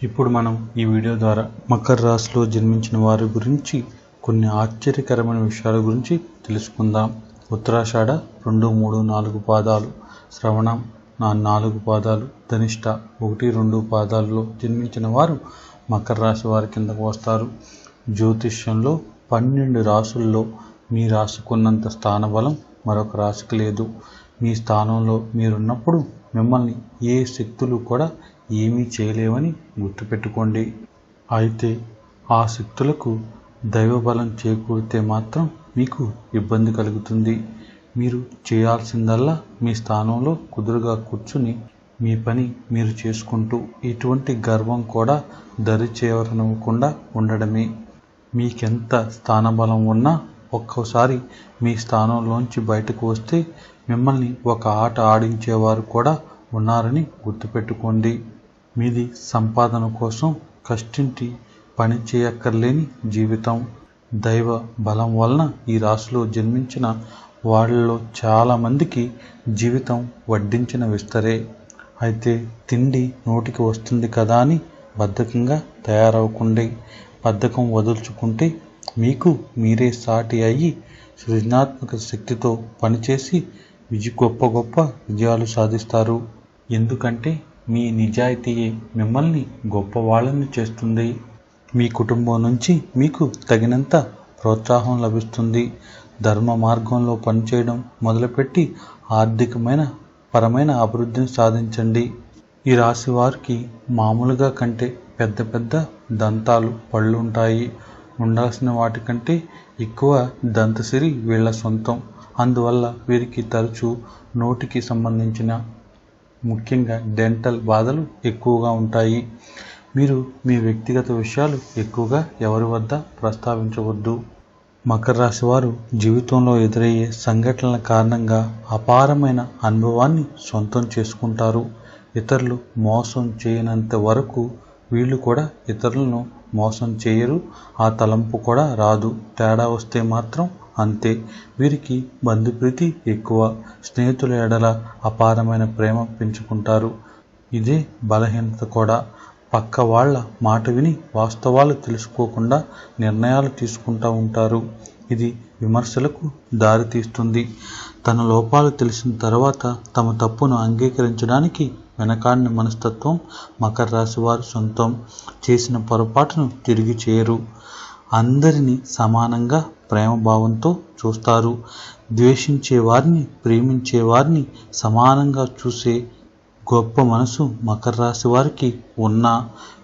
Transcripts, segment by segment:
ఇప్పుడు మనం ఈ వీడియో ద్వారా మకర రాశిలో జన్మించిన వారి గురించి కొన్ని ఆశ్చర్యకరమైన విషయాల గురించి తెలుసుకుందాం. ఉత్తరాషాఢ 2, 3, 4 పాదాలు, శ్రవణం 4 పాదాలు, ధనిష్ట 1, 2 పాదాలలో జన్మించిన వారు మకర రాశి వారి కిందకు వస్తారు. జ్యోతిష్యంలో 12 రాశుల్లో మీ రాశికున్నంత స్థానబలం మరొక రాశికి లేదు. మీ స్థానంలో మీరున్నప్పుడు మిమ్మల్ని ఏ శక్తులు కూడా ఏమీ చేయలేవని గుర్తుపెట్టుకోండి. అయితే ఆ శక్తులకు దైవబలం చేకూరితే మాత్రం మీకు ఇబ్బంది కలుగుతుంది. మీరు చేయాల్సిందల్లా మీ స్థానంలో కుదురుగా కూర్చుని మీ పని మీరు చేసుకుంటూ ఎటువంటి గర్వం కూడా దరి చేరనివ్వకుండా ఉండడమే. మీకెంత స్థానబలం ఉన్నా ఒక్కోసారి మీ స్థానంలోంచి బయటకు వస్తే మిమ్మల్ని ఒక ఆట ఆడించేవారు కూడా ఉన్నారని గుర్తుపెట్టుకోండి. మీది సంపాదన కోసం కష్టించి పని చేయక్కర్లేని జీవితం. దైవ బలం వలన ఈ రాశిలో జన్మించిన వాళ్ళలో చాలామందికి జీవితం వడ్డించిన విస్తరే. అయితే తిండి నోటికి వస్తుంది కదా అని బద్ధకంగా తయారవకండి. బద్ధకం వదులుచుకుంటే మీకు మీరే సాటి అయ్యి సృజనాత్మక శక్తితో పనిచేసి గొప్ప గొప్ప విజయాలు సాధిస్తారు. ఎందుకంటే మీ నిజాయితీయే మిమ్మల్ని గొప్పవాళ్ళని చేస్తుంది. మీ కుటుంబం నుంచి మీకు తగినంత ప్రోత్సాహం లభిస్తుంది. ధర్మ మార్గంలో పనిచేయడం మొదలుపెట్టి ఆర్థికమైన పరమైన అభివృద్ధిని సాధించండి. ఈ రాశి వారికి మామూలుగా కంటే పెద్ద పెద్ద దంతాలు, పళ్ళు ఉంటాయి. ఉండాల్సిన వాటికంటే ఎక్కువ దంతసిరి వీళ్ళ సొంతం. అందువల్ల వీరికి తరచూ నోటికి సంబంధించిన ముఖ్యంగా డెంటల్ బాధలు ఎక్కువగా ఉంటాయి. మీరు మీ వ్యక్తిగత విషయాలు ఎక్కువగా ఎవరి వద్ద ప్రస్తావించవద్దు. మకర రాశి వారు జీవితంలో ఎదురయ్యే సంఘటనల కారణంగా అపారమైన అనుభవాన్ని సొంతం చేసుకుంటారు. ఇతరులు మోసం చేయనంత వరకు వీళ్ళు కూడా ఇతరులను మోసం చేయరు. ఆ తలంపు కూడా రాదు. తేడా వస్తే మాత్రం అంతే. వీరికి బంధుప్రీతి ఎక్కువ. స్నేహితుల ఎడల అపారమైన ప్రేమ పెంచుకుంటారు. ఇదే బలహీనత కూడా. పక్క వాళ్ళ మాట విని వాస్తవాలు తెలుసుకోకుండా నిర్ణయాలు తీసుకుంటూ ఉంటారు. ఇది విమర్శలకు దారితీస్తుంది. తన లోపాలు తెలిసిన తర్వాత తమ తప్పును అంగీకరించడానికి వెనకాడిన మనస్తత్వం మకర రాశి వారి సొంతం. చేసిన పొరపాటును తిరిగి చేయరు. అందరినీ సమానంగా ప్రేమభావంతో చూస్తారు. ద్వేషించే వారిని, ప్రేమించే వారిని సమానంగా చూసే గొప్ప మనసు మకర రాశి వారికి ఉన్న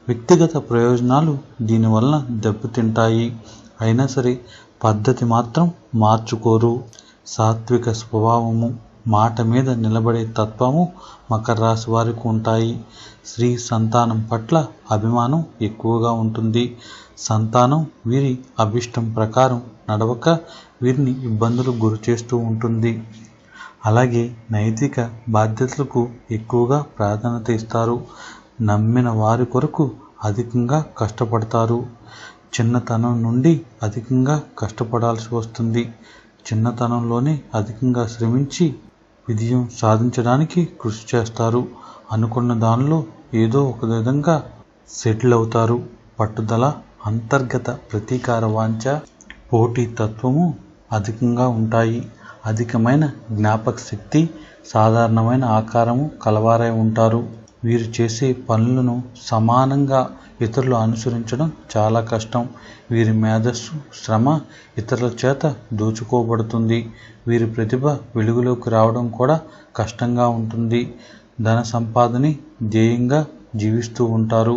వ్యక్తిగత ప్రయోజనాలు దీనివలన దెబ్బతింటాయి. అయినా సరే పద్ధతి మాత్రం మార్చుకోరు. సాత్విక స్వభావము, మాట మీద నిలబడే తత్వము మకర రాశి వారికి ఉంటాయి. స్త్రీ సంతానం పట్ల అభిమానం ఎక్కువగా ఉంటుంది. సంతానం వీరి అభిష్టం ప్రకారం నడవక వీరిని ఇబ్బందులు గురి చేస్తూ ఉంటుంది. అలాగే నైతిక బాధ్యతలకు ఎక్కువగా ప్రాధాన్యత ఇస్తారు. నమ్మిన వారి కొరకు అధికంగా కష్టపడతారు. చిన్నతనం నుండి అధికంగా కష్టపడాల్సి వస్తుంది. చిన్నతనంలోనే అధికంగా శ్రమించి విజయం సాధించడానికి కృషి చేస్తారు. అనుకున్న దానిలో ఏదో ఒక విధంగా సెటిల్ అవుతారు. పట్టుదల, అంతర్గత ప్రతీకార వాంఛ, పోటీ తత్వము అధికంగా ఉంటాయి. అధికమైన జ్ఞాపక శక్తి, సాధారణమైన ఆకారము కలవారై ఉంటారు. వీరు చేసే పనులను సమానంగా ఇతరులు అనుసరించడం చాలా కష్టం. వీరి మేధస్సు, శ్రమ ఇతరుల చేత దోచుకోబడుతుంది. వీరి ప్రతిభ వెలుగులోకి రావడం కూడా కష్టంగా ఉంటుంది. ధన సంపాదనే ధ్యేయంగా జీవిస్తూ ఉంటారు.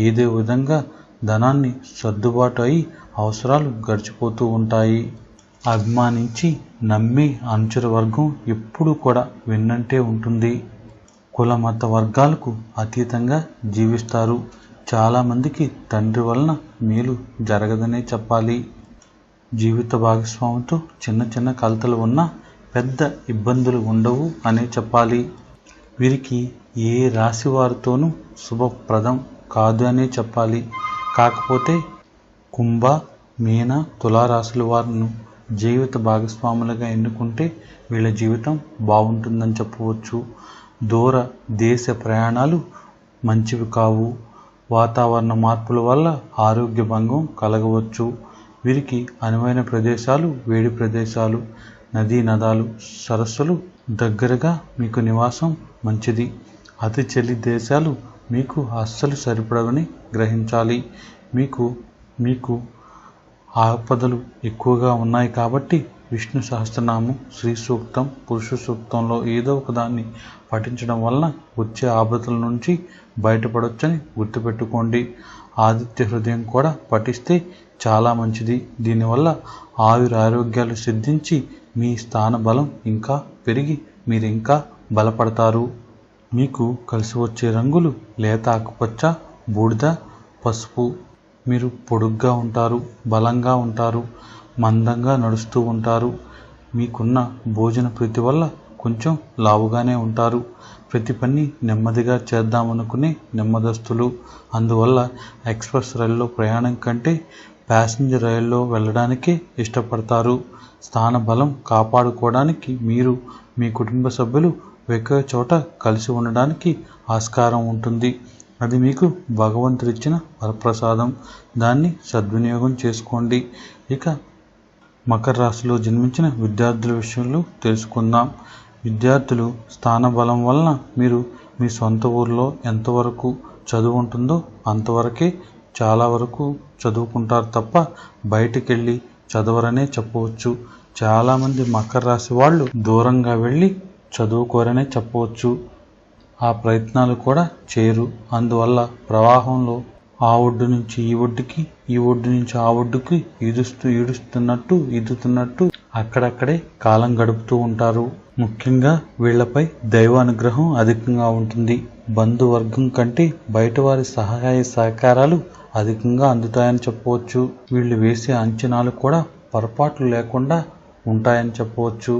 ఏదో విధంగా ధనాన్ని సర్దుబాటు అయి అవసరాలు గడిచిపోతూ ఉంటాయి. అభిమానించి నమ్మి అనుచర వర్గం ఎప్పుడూ కూడా వెన్నంటే ఉంటుంది. కుల మత వర్గాలకు అతీతంగా జీవిస్తారు. చాలామందికి తండ్రి వలన మేలు జరగదనే చెప్పాలి. జీవిత భాగస్వామితో చిన్న చిన్న కలతలు ఉన్నా పెద్ద ఇబ్బందులు ఉండవు అనే చెప్పాలి. వీరికి ఏ రాశి వారితోనూ శుభప్రదం కాదు అనే చెప్పాలి. కాకపోతే కుంభ, మీన, తులారాశుల వారిని జీవిత భాగస్వాములుగా ఎన్నుకుంటే వీళ్ళ జీవితం బాగుంటుందని చెప్పవచ్చు. దూర దేశ ప్రయాణాలు మంచివి కావు. వాతావరణ మార్పుల వల్ల ఆరోగ్య భంగం కలగవచ్చు. వీరికి అనువైన ప్రదేశాలు వేడి ప్రదేశాలు, నదీ నదాలు, సరస్సులు దగ్గరగా మీకు నివాసం మంచిది. అతి చలి దేశాలు మీకు అస్సలు సరిపడవని గ్రహించాలి. మీకు ఆపదలు ఎక్కువగా ఉన్నాయి కాబట్టి విష్ణు సహస్రనామం, శ్రీ సూక్తం, పురుష సూక్తంలో ఏదో ఒకదాన్ని పఠించడం వలన వచ్చే ఆపదల నుంచి బయటపడొచ్చని గుర్తుపెట్టుకోండి. ఆదిత్య హృదయం కూడా పఠిస్తే చాలా మంచిది. దీనివల్ల ఆరోగ్యాలు సిద్ధించి మీ స్థాన బలం ఇంకా పెరిగి మీరు ఇంకా బలపడతారు. మీకు కలిసి వచ్చే రంగులు లేత ఆకుపచ్చ, బూడిద, పసుపు. మీరు పొడుగ్గా ఉంటారు, బలంగా ఉంటారు, మందంగా నడుస్తూ ఉంటారు. మీకున్న భోజన ప్రీతి వల్ల కొంచెం లావుగానే ఉంటారు. ప్రతి పని నెమ్మదిగా చేద్దామనుకునే నెమ్మదస్తులు. అందువల్ల ఎక్స్ప్రెస్ రైల్లో ప్రయాణం కంటే ప్యాసింజర్ రైల్లో వెళ్ళడానికే ఇష్టపడతారు. స్థాన బలం కాపాడుకోవడానికి మీరు మీ కుటుంబ సభ్యులు ఒకే చోట కలిసి ఉండడానికి ఆస్కారం ఉంటుంది. అది మీకు భగవంతుడిచ్చిన వరప్రసాదం. దాన్ని సద్వినియోగం చేసుకోండి. ఇక మకర రాశిలో జన్మించిన విద్యార్థుల విషయంలో తెలుసుకుందాం. విద్యార్థులు స్థానబలం వలన మీరు మీ సొంత ఊరిలో ఎంతవరకు చదువు ఉంటుందో అంతవరకే చాలా వరకు చదువుకుంటారు తప్ప బయటికి వెళ్ళి చదవరనే చెప్పవచ్చు. చాలామంది మకర రాశి వాళ్ళు దూరంగా వెళ్ళి చదువుకోరనే చెప్పవచ్చు. ఆ ప్రయత్నాలు కూడా చేయరు. అందువల్ల ప్రవాహంలో ఆ ఒడ్డు నుంచి ఈ ఒడ్డుకి, ఈ ఒడ్డు నుంచి ఆ ఒడ్డుకి ఈదుతున్నట్టు అక్కడక్కడే కాలం గడుపుతూ ఉంటారు. ముఖ్యంగా వీళ్లపై దైవ అనుగ్రహం అధికంగా ఉంటుంది. బంధువర్గం కంటే బయట వారి సహాయ సహకారాలు అధికంగా అందుతాయని చెప్పవచ్చు. వీళ్ళు వేసే అంచనాలు కూడా పొరపాట్లు లేకుండా ఉంటాయని చెప్పవచ్చు.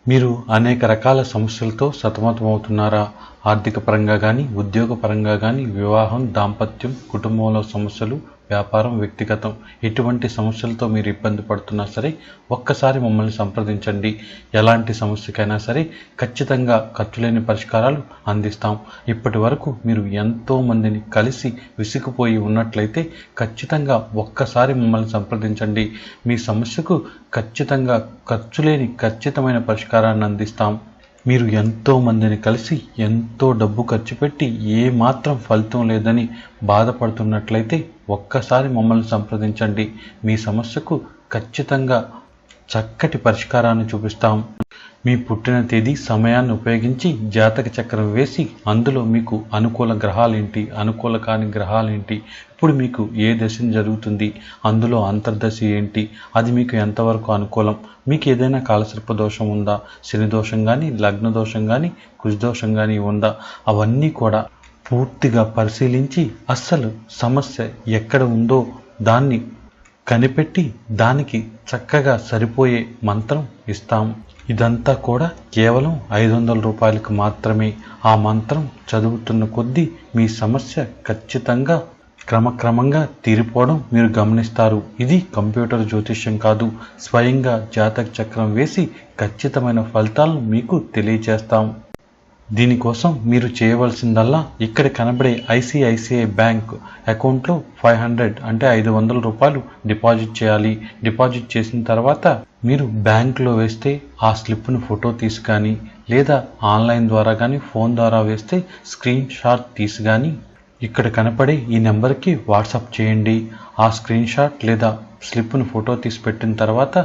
మీరు అనేక రకాల సమస్యలతో సతమతమవుతున్నారా? ఆర్థిక పరంగా కానీ, ఉద్యోగ పరంగా కానీ, వివాహం, దాంపత్యం, కుటుంబంలో సమస్యలు, వ్యాపారం, వ్యక్తిగతం, ఎటువంటి సమస్యలతో మీరు ఇబ్బంది పడుతున్నా సరే ఒక్కసారి మమ్మల్ని సంప్రదించండి. ఎలాంటి సమస్యకైనా సరే ఖచ్చితంగా ఖర్చులేని పరిష్కారాలు అందిస్తాం. ఇప్పటి వరకు మీరు ఎంతో మందిని కలిసి విసిగిపోయి ఉన్నట్లయితే ఖచ్చితంగా ఒక్కసారి మమ్మల్ని సంప్రదించండి. మీ సమస్యకు ఖచ్చితంగా ఖర్చులేని ఖచ్చితమైన పరిష్కారాన్ని అందిస్తాం. మీరు ఎంతో మందిని కలిసి ఎంతో డబ్బు ఖర్చు పెట్టి ఏ మాత్రం ఫలితం లేదని బాధపడుతున్నట్లయితే ఒక్కసారి మమ్మల్ని సంప్రదించండి. మీ సమస్యకు ఖచ్చితంగా చక్కటి పరిష్కారాన్ని చూపిస్తాం. మీ పుట్టిన తేదీ, సమయాన్ని ఉపయోగించి జాతక చక్రం వేసి అందులో మీకు అనుకూల గ్రహాలేంటి, అనుకూల కాని గ్రహాలేంటి, ఇప్పుడు మీకు ఏ దశ జరుగుతుంది, అందులో అంతర్దశ ఏంటి, అది మీకు ఎంతవరకు అనుకూలం, మీకు ఏదైనా కాలసర్ప దోషం ఉందా, శని దోషం కానీ, లగ్న దోషం కానీ, కుజదోషం కానీ ఉందా, అవన్నీ కూడా పూర్తిగా పరిశీలించి అస్సలు సమస్య ఎక్కడ ఉందో దాన్ని కనిపెట్టి దానికి చక్కగా సరిపోయే మంత్రం ఇస్తాం. ఇదంతా కూడా కేవలం 500 రూపాయలకు మాత్రమే. ఆ మంత్రం చదువుతున్న కొద్దీ మీ సమస్య ఖచ్చితంగా క్రమక్రమంగా తీరిపోవడం మీరు గమనిస్తారు. ఇది కంప్యూటర్ జ్యోతిష్యం కాదు. స్వయంగా జాతక చక్రం వేసి ఖచ్చితమైన ఫలితాలను మీకు తెలియచేస్తాం. దీనికోసం మీరు చేయవలసిందల్లా ఇక్కడ కనబడే ఐసిఐసిఐ బ్యాంక్ అకౌంట్లో 500 అంటే 500 రూపాయలు డిపాజిట్ చేయాలి. డిపాజిట్ చేసిన తర్వాత మీరు బ్యాంకులో వేస్తే ఆ స్లిప్ను ఫోటో తీసి కానీ, లేదా ఆన్లైన్ ద్వారా కానీ, ఫోన్ ద్వారా వేస్తే స్క్రీన్ షాట్ తీసి కానీ ఇక్కడ కనపడే ఈ నెంబర్కి వాట్సాప్ చేయండి. ఆ స్క్రీన్ షాట్ లేదా స్లిప్ను ఫోటో తీసి పెట్టిన తర్వాత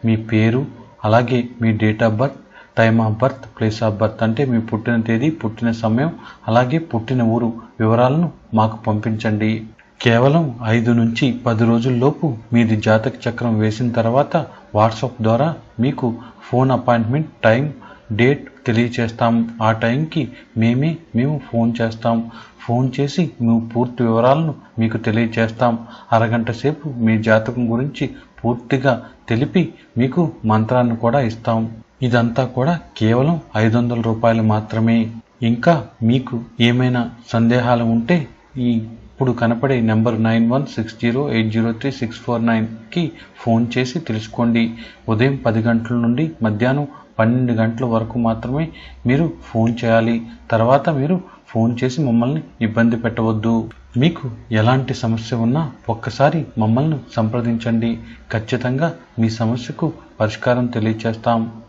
మీ పేరు, అలాగే మీ date of birth, time of birth, place of birth అంటే మీ పుట్టిన తేదీ, పుట్టిన సమయం, అలాగే పుట్టిన ఊరు వివరాలను మాకు పంపించండి. కేవలం 5 నుంచి 10 రోజుల్లోపు మీది జాతక చక్రం వేసిన తర్వాత వాట్సాప్ ద్వారా మీకు ఫోన్ అపాయింట్మెంట్, టైం, డేట్ తెలియచేస్తాం. ఆ టైంకి మేము ఫోన్ చేస్తాం. ఫోన్ చేసి మేము పూర్తి వివరాలను మీకు తెలియచేస్తాం. అరగంట సేపు మీ జాతకం గురించి పూర్తిగా తెలిపి మీకు మంత్రాన్ని కూడా ఇస్తాం. ఇదంతా కూడా కేవలం 500 రూపాయలు మాత్రమే. ఇంకా మీకు ఏమైనా సందేహాలు ఉంటే ఇప్పుడు కనపడే నెంబర్ 9160803649కి ఫోన్ చేసి తెలుసుకోండి. ఉదయం 10 గంటల నుండి మధ్యాహ్నం 12 గంటల వరకు మాత్రమే మీరు ఫోన్ చేయాలి. తర్వాత మీరు ఫోన్ చేసి మమ్మల్ని ఇబ్బంది పెట్టవద్దు. మీకు ఎలాంటి సమస్య ఉన్నా ఒక్కసారి మమ్మల్ని సంప్రదించండి. ఖచ్చితంగా మీ సమస్యకు పరిష్కారం తెలియచేస్తాం.